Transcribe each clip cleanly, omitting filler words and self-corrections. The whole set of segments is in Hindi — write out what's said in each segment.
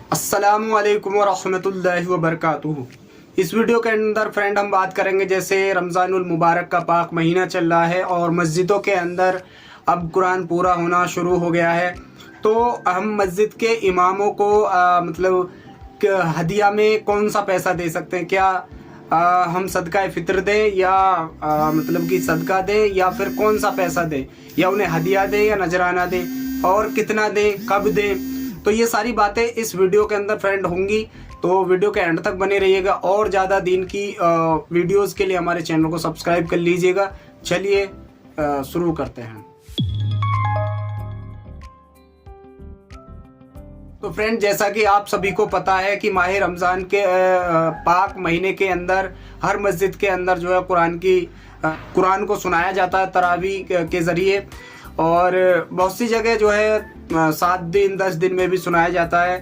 अस्सलामुअलैकुम वरहमतुल्लाहि वबरकातुहू। इस वीडियो के अंदर फ्रेंड हम बात करेंगे, जैसे रमज़ानुल मुबारक का पाक महीना चल रहा है और मस्जिदों के अंदर अब कुरान पूरा होना शुरू हो गया है। तो हम मस्जिद के इमामों को हदिया में कौन सा पैसा दे सकते हैं? क्या हम सदका फ़ितर दें या कि सदका दें, या फिर कौन सा पैसा दें, या उन्हें हदिया दें या नजराना दें, और कितना दें, कब दें? तो ये सारी बातें इस वीडियो के अंदर फ्रेंड होंगी, तो वीडियो के एंड तक बने रहिएगा। और ज़्यादा दिन की वीडियोस के लिए हमारे चैनल को सब्सक्राइब कर लीजिएगा। चलिए शुरू करते हैं। तो फ्रेंड, जैसा कि आप सभी को पता है कि माह रमज़ान के पाक महीने के अंदर हर मस्जिद के अंदर जो है कुरान को सुनाया जाता है तरावी के ज़रिए, और बहुत सी जगह जो है 7 दिन 10 दिन में भी सुनाया जाता है।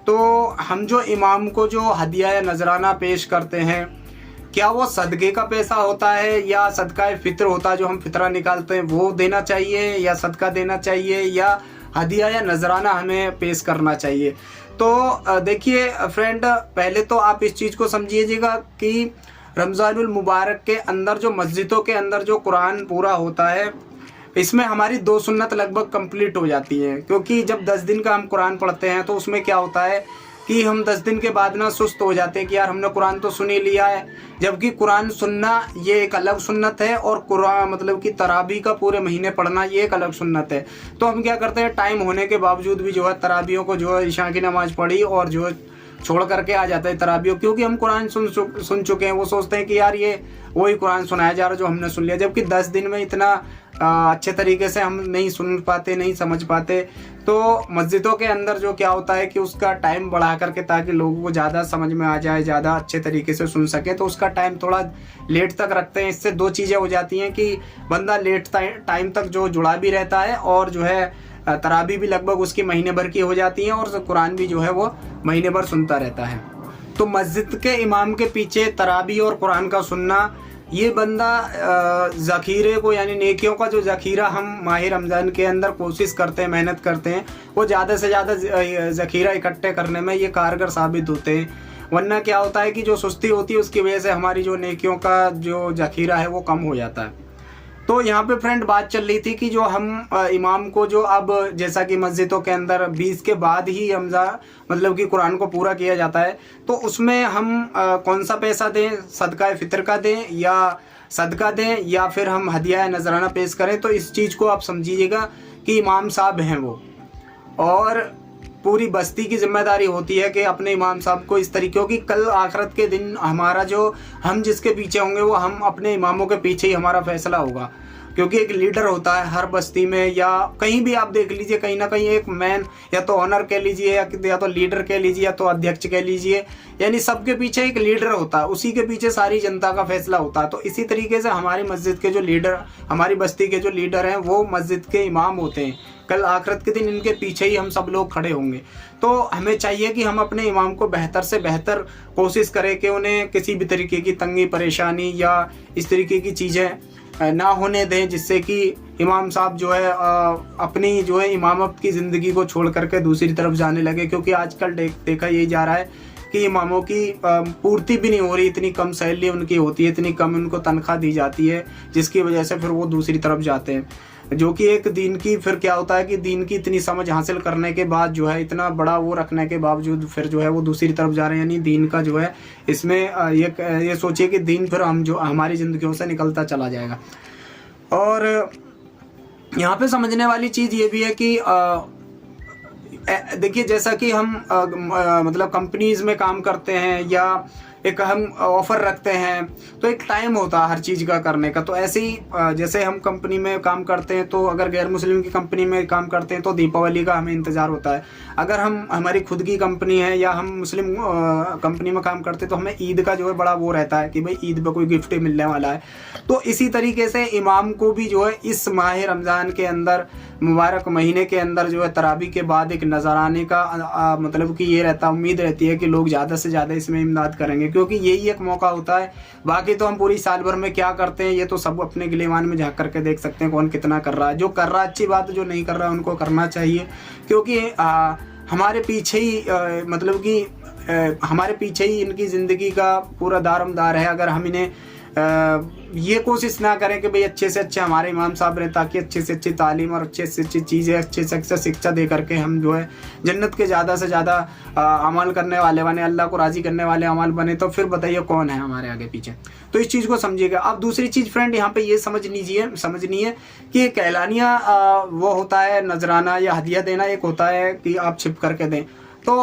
तो हम जो इमाम को जो हदिया या नजराना पेश करते हैं, क्या वो सदक़े का पैसा होता है या सदका फ़ितर होता है? जो हम फ़ितरा निकालते हैं वो देना चाहिए, या सदका देना चाहिए, या हदिया या नजराना हमें पेश करना चाहिए? तो देखिए फ्रेंड, पहले तो आप इस चीज़ को समझिएगा कि रमज़ानुल मुबारक के अंदर जो मस्जिदों के अंदर जो कुरान पूरा होता है, इसमें हमारी 2 सुन्नत लगभग कंप्लीट हो जाती हैं। क्योंकि जब 10 दिन का हम कुरान पढ़ते हैं तो उसमें क्या होता है कि हम 10 दिन के बाद ना सुस्त हो जाते हैं कि यार हमने कुरान तो सुन ही लिया है। जबकि कुरान सुनना ये एक अलग सुन्नत है, और कुरान कि तरावी का पूरे महीने पढ़ना ये एक अलग सुन्नत है। तो हम क्या करते हैं, टाइम होने के बावजूद भी जो है तरावियों को जो है इशा की नमाज पढ़ी और जो है छोड़ करके आ जाता है तरावियों, क्योंकि हम कुरान सुन चुके हैं। वो सोचते हैं कि यार ये वही कुरान सुनाया जा रहा है जो हमने सुन लिया। जबकि 10 दिन में इतना अच्छे तरीके से हम नहीं सुन पाते, नहीं समझ पाते। तो मस्जिदों के अंदर जो क्या होता है कि उसका टाइम बढ़ा करके, ताकि लोगों को ज़्यादा समझ में आ जाए, ज़्यादा अच्छे तरीके से सुन सके, तो उसका टाइम थोड़ा लेट तक रखते हैं। इससे 2 चीज़ें हो जाती हैं कि बंदा लेट टाइम तक जो जुड़ा भी रहता है, और जो है तरावी भी लगभग उसकी महीने भर की हो जाती है, और कुरान भी जो है वो महीने भर सुनता रहता है। तो मस्जिद के इमाम के पीछे तरावी और कुरान का सुनना, ये बंदा ज़ख़ीरे को, यानी नेकियों का जो ज़ख़ीरा हम माह रमज़ान के अंदर कोशिश करते हैं, मेहनत करते हैं, वो ज़्यादा से ज़्यादा ज़ख़ीरा इकट्ठे करने में ये कारगर साबित होते हैं। वरना क्या होता है कि जो सुस्ती होती है उसकी वजह से हमारी जो नेकियों का जो ज़ख़ीरा है वो कम हो जाता है। तो यहाँ पे फ्रेंड बात चल रही थी कि जो हम इमाम को जो अब जैसा कि मस्जिदों के अंदर 20 के बाद ही कि कुरान को पूरा किया जाता है, तो उसमें हम कौन सा पैसा दें? सदका फ़ितर का दें, या सदका दें, या फिर हम हदिया या नजराना पेश करें? तो इस चीज़ को आप समझिएगा कि इमाम साहब हैं वो, और पूरी बस्ती की जिम्मेदारी होती है कि अपने इमाम साहब को इस तरीके, क्योंकि कल आखिरत के दिन हमारा जो हम जिसके पीछे होंगे वो हम अपने इमामों के पीछे ही हमारा फैसला होगा। क्योंकि एक लीडर होता है हर बस्ती में, या कहीं भी आप देख लीजिए, कहीं ना कहीं एक मैन, या तो ऑनर कह लीजिए, या तो लीडर कह लीजिए, या तो अध्यक्ष कह लीजिए, यानी सबके पीछे एक लीडर होता है, उसी के पीछे सारी जनता का फैसला होता है। तो इसी तरीके से हमारी मस्जिद के जो लीडर, हमारी बस्ती के जो लीडर हैं, वो मस्जिद के इमाम होते हैं। कल आखिरत के दिन इनके पीछे ही हम सब लोग खड़े होंगे। तो हमें चाहिए कि हम अपने इमाम को बेहतर से बेहतर कोशिश करें कि उन्हें किसी भी तरीके की तंगी परेशानी या इस तरीके की चीज़ें ना होने दें, जिससे कि इमाम साहब जो है अपनी जो है इमामत की ज़िंदगी को छोड़ करके दूसरी तरफ जाने लगे। क्योंकि आजकल देखा यही जा रहा है कि इमामों की पूर्ति भी नहीं हो रही, इतनी कम सैलरी उनकी होती है, इतनी कम उनको तनख्वाह दी जाती है, जिसकी वजह से फिर वो दूसरी तरफ जाते हैं। जो कि एक दीन की, फिर क्या होता है कि दीन की इतनी समझ हासिल करने के बाद जो है, इतना बड़ा वो रखने के बावजूद फिर जो है वो दूसरी तरफ जा रहे हैं। यानी दीन का जो है इसमें ये सोचिए कि दीन फिर हम जो हमारी ज़िंदगियों से निकलता चला जाएगा। और यहाँ पे समझने वाली चीज़ ये भी है कि देखिए, जैसा कि हम कंपनीज़ में काम करते हैं, या एक हम ऑफ़र रखते हैं, तो एक टाइम होता है हर चीज़ का करने का। तो ऐसे ही जैसे हम कंपनी में काम करते हैं, तो अगर गैर मुस्लिम की कंपनी में काम करते हैं तो दीपावली का हमें इंतज़ार होता है। अगर हमारी खुद की कंपनी है या हम मुस्लिम कंपनी में काम करते हैं, तो हमें ईद का जो है बड़ा वो रहता है कि भाई ईद पर कोई गिफ्ट मिलने वाला है। तो इसी तरीके से इमाम को भी जो है इस माह रमज़ान के अंदर, मुबारक महीने के अंदर जो है तरावी के बाद एक नज़राने का कि ये रहता, उम्मीद रहती है कि लोग ज़्यादा से ज़्यादा इसमें इमदाद करेंगे, क्योंकि यही एक मौका होता है। बाकी तो हम पूरी साल भर में क्या करते हैं ये तो सब अपने गिलेवान में झाँक करके देख सकते हैं कौन कितना कर रहा है। जो कर रहा है अच्छी बात है, जो नहीं कर रहा है उनको करना चाहिए। क्योंकि हमारे पीछे ही मतलब कि हमारे पीछे ही इनकी ज़िंदगी का पूरा दारोमदार है। अगर हम इन्हें ये कोशिश ना करें कि भाई अच्छे से अच्छे हमारे इमाम साहब रहें, ताकि अच्छे से अच्छी तालीम और अच्छे से अच्छी चीज़ें, अच्छे से अच्छी शिक्षा दे करके हम जो है जन्नत के ज़्यादा से ज़्यादा अमल करने वाले बने, अल्लाह को राज़ी करने वाले अमल बने, तो फिर बताइए कौन है हमारे आगे पीछे। तो इस चीज़ को समझिएगा। अब दूसरी चीज़ फ्रेंड यहाँ पे ये समझनी है कि एक एलानिया वो होता है नजराना या हदिया देना, एक होता है कि आप छिप करके दें। तो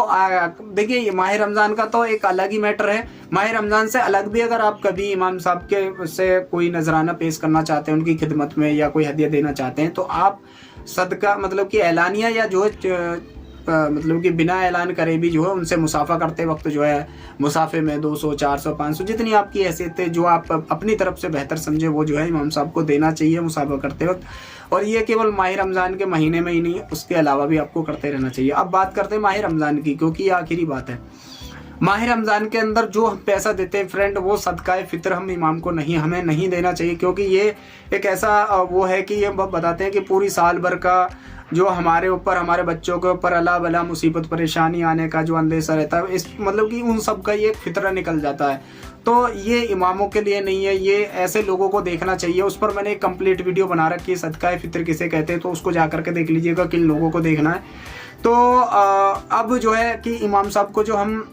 देखिए ये माह रमज़ान का तो एक अलग ही मैटर है। माह रमज़ान से अलग भी अगर आप कभी इमाम साहब के से कोई नजराना पेश करना चाहते हैं उनकी खिदमत में, या कोई हदिया देना चाहते हैं, तो आप सदका मतलब कि एलानिया या जो है मतलब कि बिना ऐलान करे भी जो है उनसे मुसाफा करते वक्त जो है मुसाफे में 200, 400, 500 जितनी आपकी हैसियत है, जो आप अपनी तरफ से बेहतर समझे, वो जो है इमाम साहब को देना चाहिए मुसाफा करते वक्त। और ये केवल माह रमज़ान के महीने में ही नहीं, उसके अलावा भी आपको करते रहना चाहिए। अब बात करते हैं माह रमज़ान की, क्योंकि ये आखिरी बात है। माह रमज़ान के अंदर जो हम पैसा देते हैं फ्रेंड, वो सदका फितर हम इमाम को हमें नहीं देना चाहिए, क्योंकि ये एक ऐसा वो है कि ये बताते हैं कि पूरी साल भर का जो हमारे ऊपर, हमारे बच्चों के ऊपर अला बला मुसीबत परेशानी आने का जो अंदेशा रहता है, इस मतलब कि उन सब का ये फितरा निकल जाता है। तो ये इमामों के लिए नहीं है, ये ऐसे लोगों को देखना चाहिए। उस पर मैंने एक कंप्लीट वीडियो बना रखी है, सदका फितर किसे कहते हैं, तो उसको जा करके देख लीजिएगा किन लोगों को देखना है। तो अब जो है कि इमाम साहब को जो हम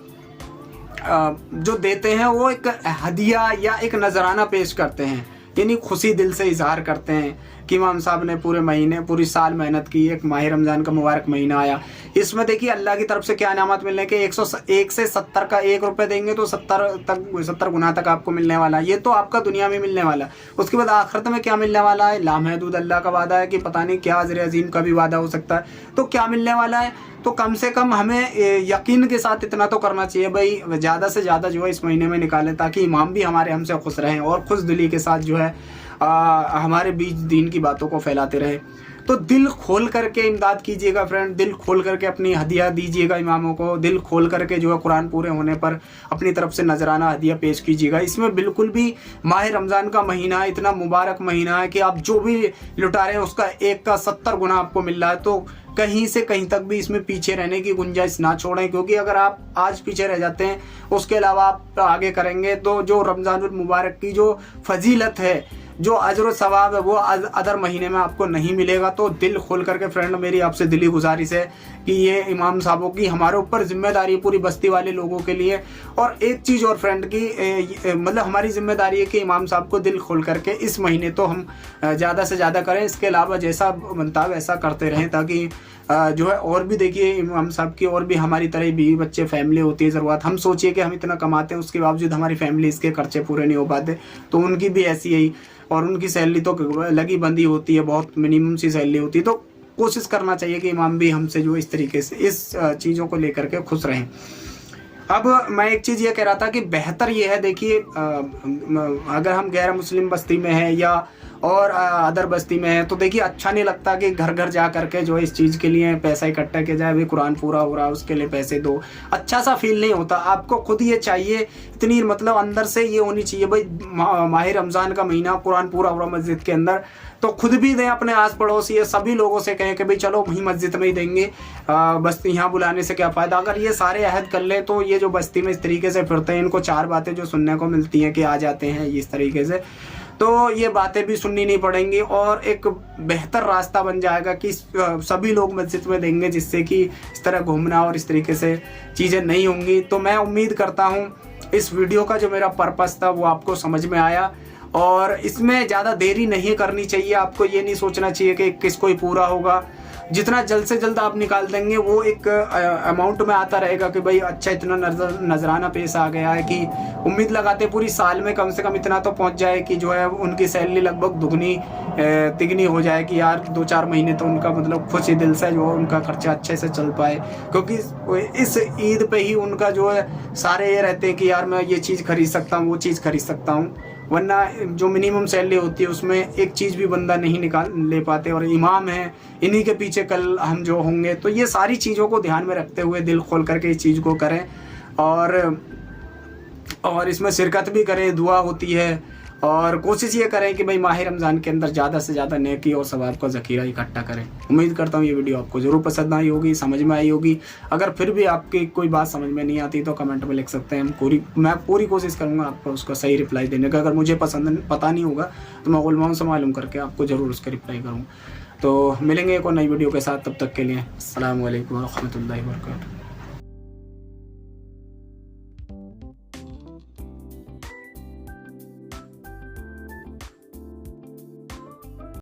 जो देते हैं वो एक हदिया या एक नजराना पेश करते हैं, यानी खुशी दिल से इजहार करते हैं कि इमाम साहब ने पूरे महीने, पूरी साल मेहनत की, एक माह रमज़ान का मुबारक महीना आया, इसमें देखिए अल्लाह की तरफ से क्या इनामत मिलने के 101 से 70 का 1 रुपये देंगे तो 70 गुना तक आपको मिलने वाला है। ये तो आपका दुनिया में मिलने वाला है। उसके बाद आखिरत में क्या मिलने वाला है, लामहदूद अल्लाह का वादा है कि पता नहीं क्या अजर अजीम का भी वादा हो सकता है। तो क्या मिलने वाला है, तो कम से कम हमें यकीन के साथ इतना तो करना चाहिए भाई, ज़्यादा से ज़्यादा जो है इस महीने में निकालें, ताकि इमाम भी हमारे हमसे खुश रहें और खुश दिली के साथ जो है हमारे बीच दीन की बातों को फैलाते रहे। तो दिल खोल करके इमदाद कीजिएगा फ्रेंड, दिल खोल करके अपनी हदिया दीजिएगा इमामों को, दिल खोल करके जो है कुरान पूरे होने पर अपनी तरफ से नजराना हदिया पेश कीजिएगा। इसमें बिल्कुल भी माह रमज़ान का महीना इतना मुबारक महीना है कि आप जो भी लुटा रहे हैं उसका 1 का 70 गुना आपको मिल रहा है। तो कहीं से कहीं तक भी इसमें पीछे रहने की गुंजाइश ना छोड़ें, क्योंकि अगर आप आज पीछे रह जाते हैं उसके अलावा आप आगे करेंगे तो जो रमज़ानुल मुबारक की जो फजीलत है, जो अजर व सवाब है, वो अदर महीने में आपको नहीं मिलेगा। तो दिल खोल करके फ्रेंड मेरी आपसे दिली गुजारिश है कि ये इमाम साहबों की हमारे ऊपर जिम्मेदारी है, पूरी बस्ती वाले लोगों के लिए। और एक चीज़ और फ्रेंड की मतलब हमारी जिम्मेदारी है कि इमाम साहब को दिल खोल करके इस महीने तो हम ज़्यादा से ज़्यादा करें, इसके अलावा जैसा बनता है वैसा करते रहें, ताकि जो है और भी देखिए इमाम साहब की और भी हमारी तरह बीवी बच्चे फैमिली होती है ज़रूरत। हम सोचिए कि हम इतना कमाते हैं, उसके बावजूद हमारी फैमिली इसके खर्चे पूरे नहीं हो पाते, तो उनकी भी ऐसी ही, और उनकी सैलरी तो लगी बंदी होती है, बहुत मिनिमम सी सैलरी होती है। तो कोशिश करना चाहिए कि इमाम भी हमसे जो इस तरीके से इस चीज़ों को लेकर के खुश रहें। अब मैं एक चीज़ ये कह रहा था कि बेहतर ये है, देखिए अगर हम गैर मुस्लिम बस्ती में हैं या और अदर बस्ती में है, तो देखिए अच्छा नहीं लगता कि घर घर जा करके जो इस चीज़ के लिए पैसा इकट्ठा किया जाए, भाई कुरान पूरा हो रहा है उसके लिए पैसे दो, अच्छा सा फील नहीं होता। आपको खुद ये चाहिए, इतनी मतलब अंदर से ये होनी चाहिए भाई माह रमज़ान का महीना, कुरान पूरा हो रहा मस्जिद के अंदर, तो खुद भी दें, अपने आस पड़ोसी ये सभी लोगों से कहें कि भाई चलो वहीं मस्जिद में ही देंगे, बस्ती यहाँ बुलाने से क्या फ़ायदा। अगर ये सारे अहद कर ले तो ये जो बस्ती में इस तरीके से फिरते हैं, इनको 4 बातें जो सुनने को मिलती हैं कि आ जाते हैं इस तरीके से, तो ये बातें भी सुननी नहीं पड़ेंगी और एक बेहतर रास्ता बन जाएगा कि सभी लोग मस्जिद में देंगे, जिससे कि इस तरह घूमना और इस तरीके से चीज़ें नहीं होंगी। तो मैं उम्मीद करता हूँ इस वीडियो का जो मेरा पर्पस था वो आपको समझ में आया, और इसमें ज़्यादा देरी नहीं करनी चाहिए। आपको ये नहीं सोचना चाहिए कि किसको ही पूरा होगा, जितना जल्द से जल्द आप निकाल देंगे वो एक अमाउंट में आता रहेगा कि भाई अच्छा इतना नजराना पेश आ गया है, कि उम्मीद लगाते पूरी साल में कम से कम इतना तो पहुंच जाए कि जो है उनकी सैलरी लगभग दुगनी तिगनी हो जाए, कि यार 2-4 महीने तो उनका मतलब खुशी दिल से जो उनका खर्चा अच्छे से चल पाए। क्योंकि इस ईद पे ही उनका जो है सारे ये रहते हैं कि यार मैं ये चीज़ खरीद सकता हूँ, वो चीज़ खरीद सकता हूँ, वरना जो मिनिमम सैलरी होती है उसमें एक चीज़ भी बंदा नहीं निकाल ले पाते, और इमाम हैं, इन्हीं के पीछे कल हम जो होंगे। तो ये सारी चीज़ों को ध्यान में रखते हुए दिल खोल करके इस चीज़ को करें, और इसमें शिरकत भी करें, दुआ होती है, और कोशिश ये करें कि भाई माह रमज़ान के अंदर ज़्यादा से ज़्यादा नेकी और सवाब का ज़ख़ीरा इकट्ठा करें। उम्मीद करता हूँ ये वीडियो आपको ज़रूर पसंद आई होगी, समझ में आई होगी। अगर फिर भी आपकी कोई बात समझ में नहीं आती तो कमेंट में लिख सकते हैं। मैं पूरी कोशिश करूँगा आपको उसका सही रिप्लाई देने का। अगर मुझे पता नहीं होगा तो मैं उलमाओं से मालूम करके आपको ज़रूर उसका रिप्लाई करूँगा। तो मिलेंगे एक और नई वीडियो के साथ, तब तक के लिए अस्सलामु अलैकुम व रहमतुल्लाहि व बरकातुहू।